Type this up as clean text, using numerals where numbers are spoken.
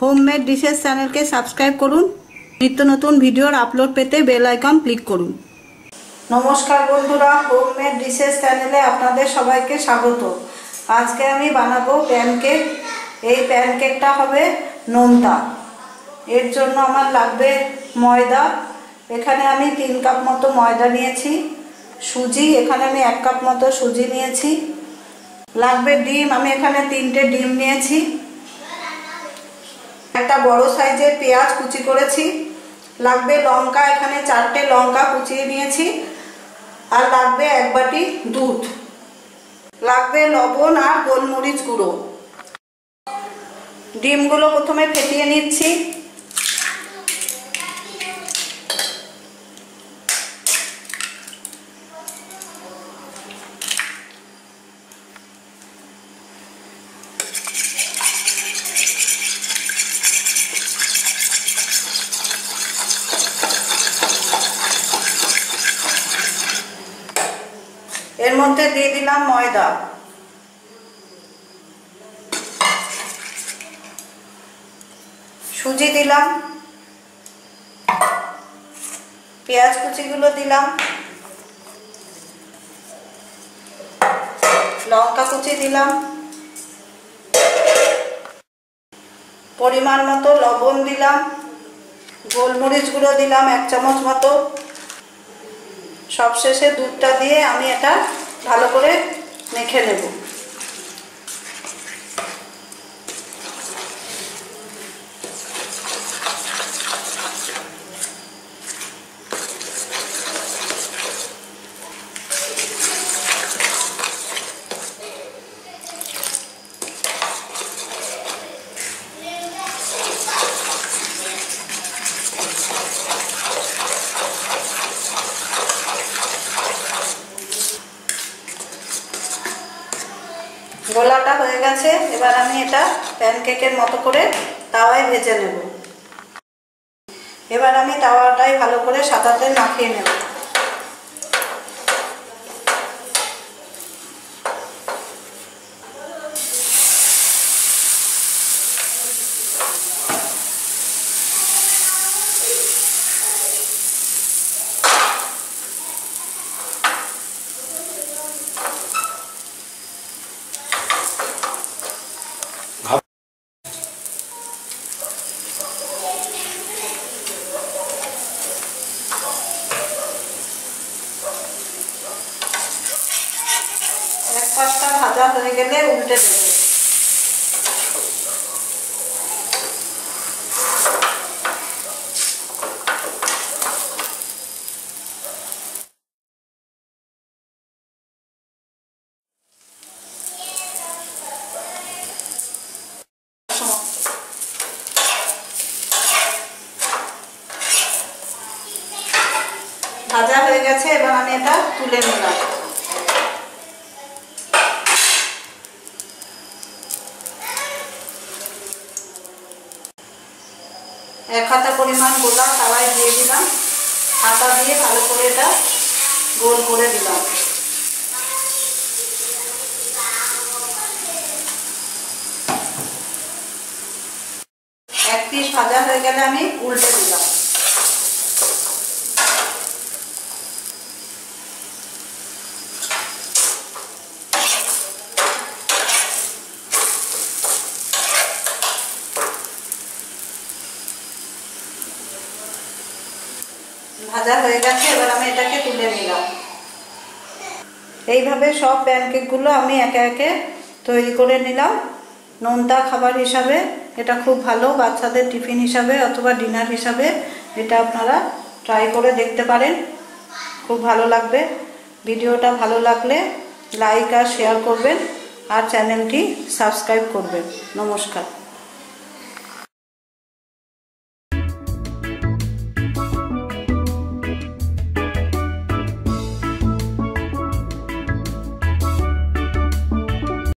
Homemade dishes চ্যানেলকে subscribe করুন। নিত্য নতুন ভিডিওর আপলোড পেতে বেল আইকন ক্লিক করুন। নমস্কার বন্ধুরা, হোমমেড ডিশেস চ্যানেলে আপনাদের সবাইকে স্বাগত। আজকে আমি বানাবো প্যানকেক। এই প্যানকেকটা হবে নোনতা। এর জন্য আমার লাগবে ময়দা। এখানে আমি 3 কাপ মতো ময়দা নিয়েছি। সুজি, এখানে আমি 1 কাপ মতো সুজি নিয়েছি। লাগবে ডিম, আমি এখানে 3টে ডিম নিয়েছি। একটা বড় সাইজের পেঁয়াজ কুচি করেছি। লাগবে লঙ্কা, এখানে 4টে লঙ্কা কুচিয়ে নিয়েছি। আর লাগবে 1 বাটি দুধ। লাগবে লবণ আর গোলমরিচ গুঁড়ো। ডিমগুলো প্রথমে ফেটিয়ে নিচ্ছি। এর মধ্যে দিয়ে দিলাম ময়দা। সুজি দিলাম, পেঁয়াজ কুচিগুলো দিলাম, লঙ্কা কুচি দিলাম, পরিমাণ মতো লবণ দিলাম, গোলমরিচ গুঁড়ো দিলাম 1 চামচ মতো। সবশেষে দুধটা দিয়ে আমি এটা ভালো করে মেখে নেব। গোলাটা হয়ে গেছে। এবার আমি এটা প্যানকেকের মতো করে তাওয়ায় ভেজে নেব। এবার আমি তাওয়াটাই ভালো করে সাদা তেল মাখিয়ে নেব। এক পাশটা ভাজা হয়ে গেলে উল্টে দেব। ভাজা হয়ে গেছে, এবার আমি এটা তুলে নিলাম। এক হাতা পরিমাণ গোলা তাওয়ায় দিয়ে দিলাম। হাতা দিয়ে ভালো করে এটা গোল করে দিলাম। এক পিস ভাজা হয়ে গেলে আমি উল্টে দিলাম। ভাজা হয়ে গেছে, এবার আমি এটাকে তুলে নিলাম। এইভাবে সব প্যানকেকগুলো আমি একে একে তৈরি করে নিলাম। নোনতা খাবার হিসাবে এটা খুব ভালো, বাচ্চাদের টিফিন হিসাবে অথবা ডিনার হিসাবে এটা আপনারা ট্রাই করে দেখতে পারেন। খুব ভালো লাগবে। ভিডিওটা ভালো লাগলে লাইক আর শেয়ার করবেন আর চ্যানেলটি সাবস্ক্রাইব করবেন। নমস্কার।